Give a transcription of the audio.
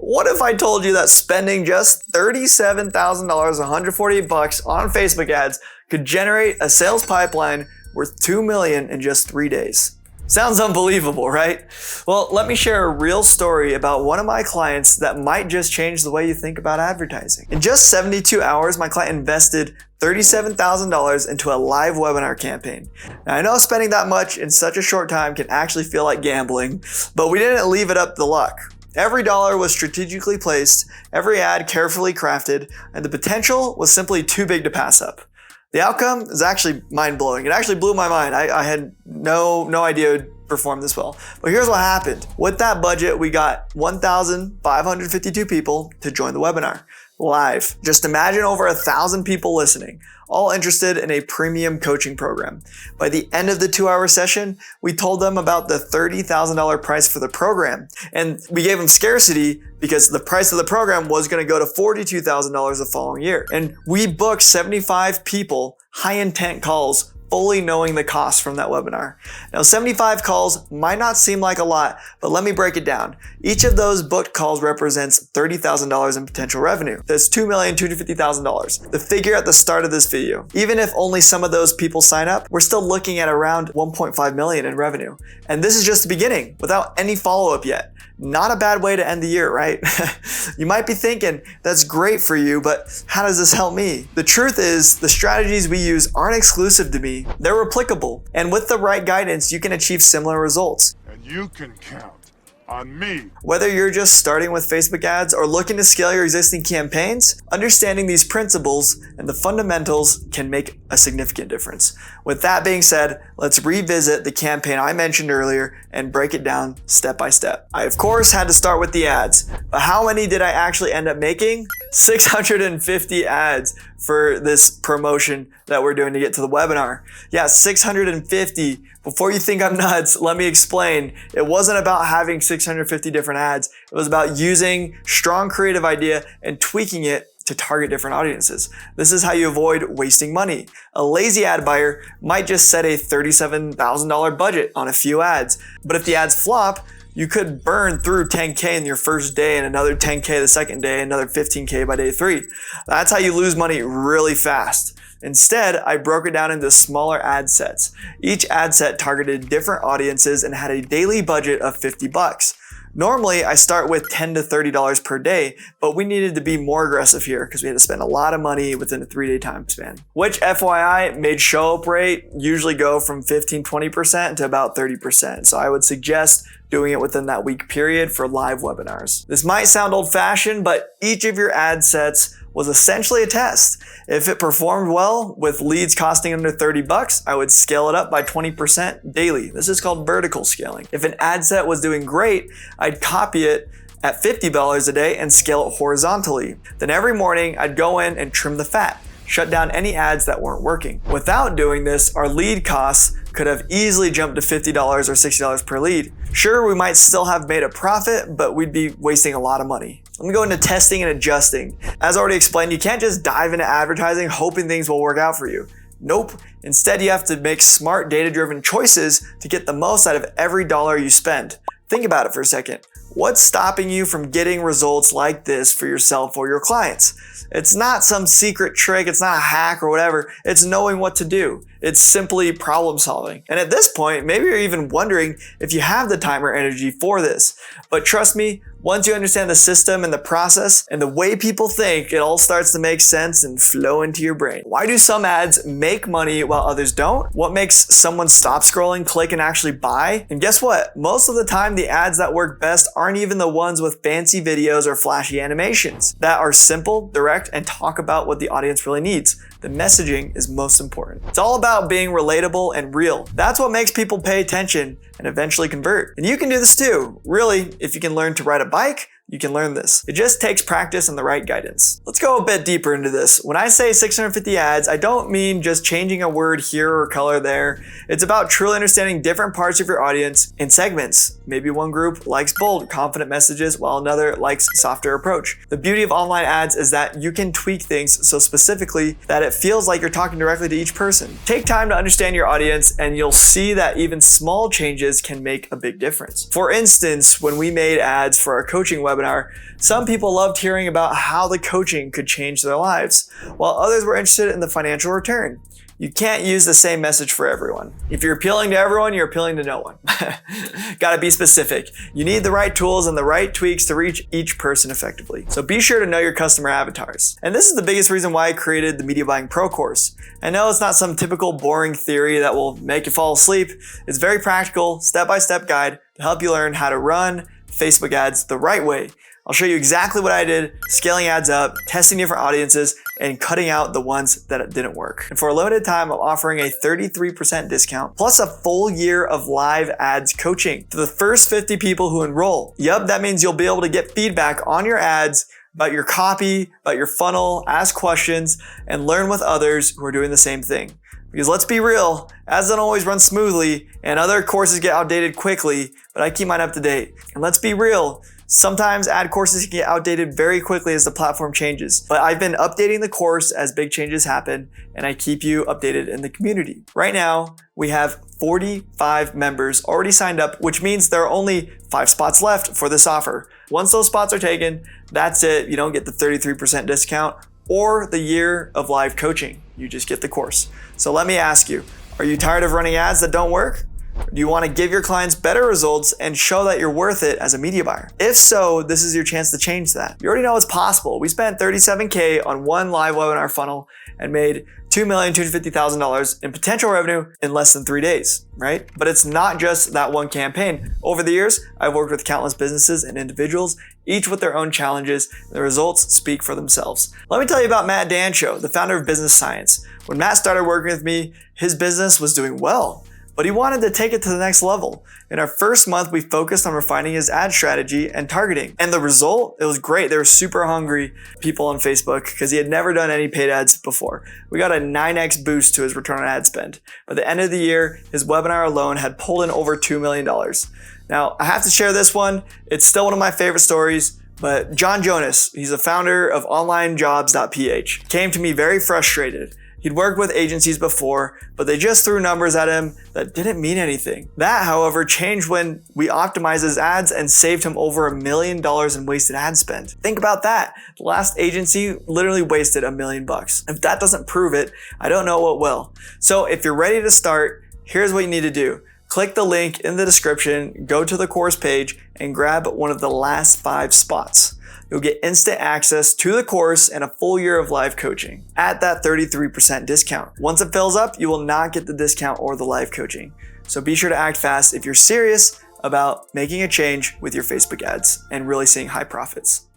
What if I told you that spending just $37,000, $148 on Facebook ads could generate a sales pipeline worth $2 million in just 3 days? Sounds unbelievable, right? Well, let me share a real story about one of my clients that might just change the way you think about advertising. In just 72 hours, my client invested $37,000 into a live webinar campaign. Now, I know spending that much in such a short time can actually feel like gambling, but we didn't leave it up to luck. Every dollar was strategically placed, every ad carefully crafted, and the potential was simply too big to pass up. The outcome is actually mind-blowing. It actually blew my mind. I had no idea it would perform this well. But here's what happened. With that budget, we got 1,552 people to join the webinar live. Just imagine over 1,000 people listening, all interested in a premium coaching program. By the end of the 2-hour session, we told them about the $30,000 price for the program. And we gave them scarcity because the price of the program was going to go to $42,000 the following year. And we booked 75 people, high intent calls, fully knowing the cost from that webinar. Now, 75 calls might not seem like a lot, but let me break it down. Each of those booked calls represents $30,000 in potential revenue. That's $2,250,000, the figure at the start of this video. Even if only some of those people sign up, we're still looking at around $1.5 million in revenue. And this is just the beginning, without any follow-up yet. Not a bad way to end the year, right? You might be thinking, that's great for you, but how does this help me? The truth is, the strategies we use aren't exclusive to me, they're replicable. And with the right guidance, you can achieve similar results. And you can count on me. Whether you're just starting with Facebook ads or looking to scale your existing campaigns, understanding these principles and the fundamentals can make a significant difference. With that being said, let's revisit the campaign I mentioned earlier and break it down step by step. I, of course, had to start with the ads, but how many did I actually end up making? 650 ads for this promotion that we're doing to get to the webinar. Yeah, 650. Before you think I'm nuts, let me explain. It wasn't about having 650 different ads. It was about using strong creative idea and tweaking it to target different audiences. This is how you avoid wasting money. A lazy ad buyer might just set a $37,000 budget on a few ads, but if the ads flop, you could burn through 10K in your first day and another 10K the second day, another 15K by day 3. That's how you lose money really fast. Instead, I broke it down into smaller ad sets. Each ad set targeted different audiences and had a daily budget of $50. Normally, I start with $10 to $30 per day, but we needed to be more aggressive here because we had to spend a lot of money within a 3-day time span. Which, FYI, made show up rate usually go from 15-20% to about 30%. So I would suggest doing it within that week period for live webinars. This might sound old-fashioned, but each of your ad sets was essentially a test. If it performed well with leads costing under $30, I would scale it up by 20% daily. This is called vertical scaling. If an ad set was doing great, I'd copy it at $50 a day and scale it horizontally. Then every morning I'd go in and trim the fat, shut down any ads that weren't working. Without doing this, our lead costs could have easily jumped to $50 or $60 per lead. Sure, we might still have made a profit, but we'd be wasting a lot of money. Let me go into testing and adjusting. As already explained, you can't just dive into advertising hoping things will work out for you. Nope. Instead, you have to make smart data-driven choices to get the most out of every dollar you spend. Think about it for a second. What's stopping you from getting results like this for yourself or your clients? It's not some secret trick, it's not a hack or whatever, it's knowing what to do. It's simply problem solving. And at this point, maybe you're even wondering if you have the time or energy for this. But trust me, once you understand the system and the process and the way people think, it all starts to make sense and flow into your brain. Why do some ads make money while others don't? What makes someone stop scrolling, click, and actually buy? And guess what? Most of the time, the ads that work best aren't even the ones with fancy videos or flashy animations that are simple, direct, and talk about what the audience really needs. The messaging is most important. It's all about being relatable and real. That's what makes people pay attention and eventually convert. And you can do this too. Really, if you can learn to ride a bike, you can learn this. It just takes practice and the right guidance. Let's go a bit deeper into this. When I say 650 ads, I don't mean just changing a word here or color there. It's about truly understanding different parts of your audience in segments. Maybe one group likes bold, confident messages while another likes softer approach. The beauty of online ads is that you can tweak things so specifically that it feels like you're talking directly to each person. Take time to understand your audience and you'll see that even small changes can make a big difference. For instance, when we made ads for our coaching webinar, webinar, some people loved hearing about how the coaching could change their lives, while others were interested in the financial return. You can't use the same message for everyone. If you're appealing to everyone, you're appealing to no one. Gotta be specific. You need the right tools and the right tweaks to reach each person effectively. So be sure to know your customer avatars. And this is the biggest reason why I created the Media Buying Pro course. I know it's not some typical boring theory that will make you fall asleep. It's very practical, step-by-step guide to help you learn how to run Facebook ads the right way. I'll show you exactly what I did, scaling ads up, testing different audiences, and cutting out the ones that didn't work. And for a limited time, I'm offering a 33% discount plus a full year of live ads coaching to the first 50 people who enroll. Yup, that means you'll be able to get feedback on your ads, about your copy, about your funnel, ask questions, and learn with others who are doing the same thing. Because let's be real, ads don't always run smoothly and other courses get outdated quickly, but I keep mine up to date. And let's be real, sometimes ad courses can get outdated very quickly as the platform changes, but I've been updating the course as big changes happen, and I keep you updated in the community. Right now, we have 45 members already signed up, which means there are only 5 spots left for this offer. Once those spots are taken, that's it. You don't get the 33% discount or the year of live coaching. You just get the course. So let me ask you, are you tired of running ads that don't work? Do you want to give your clients better results and show that you're worth it as a media buyer? If so, this is your chance to change that. You already know it's possible. We spent $37K on one live webinar funnel and made $2,250,000 in potential revenue in less than 3 days, right? But it's not just that one campaign. Over the years, I've worked with countless businesses and individuals, each with their own challenges. The results speak for themselves. Let me tell you about Matt Dancho, the founder of Business Science. When Matt started working with me, his business was doing well, but he wanted to take it to the next level. In our first month, we focused on refining his ad strategy and targeting. And the result, it was great. They were super hungry people on Facebook because he had never done any paid ads before. We got a 9x boost to his return on ad spend. By the end of the year, his webinar alone had pulled in over $2 million. Now, I have to share this one. It's still one of my favorite stories. But John Jonas, he's the founder of onlinejobs.ph, came to me very frustrated. He'd worked with agencies before, but they just threw numbers at him that didn't mean anything. That, however, changed when we optimized his ads and saved him over $1 million in wasted ad spend. Think about that. The last agency literally wasted $1 million. If that doesn't prove it, I don't know what will. So if you're ready to start, here's what you need to do. Click the link in the description, go to the course page, and grab one of the last 5 spots. You'll get instant access to the course and a full year of live coaching at that 33% discount. Once it fills up, you will not get the discount or the live coaching. So be sure to act fast if you're serious about making a change with your Facebook ads and really seeing high profits.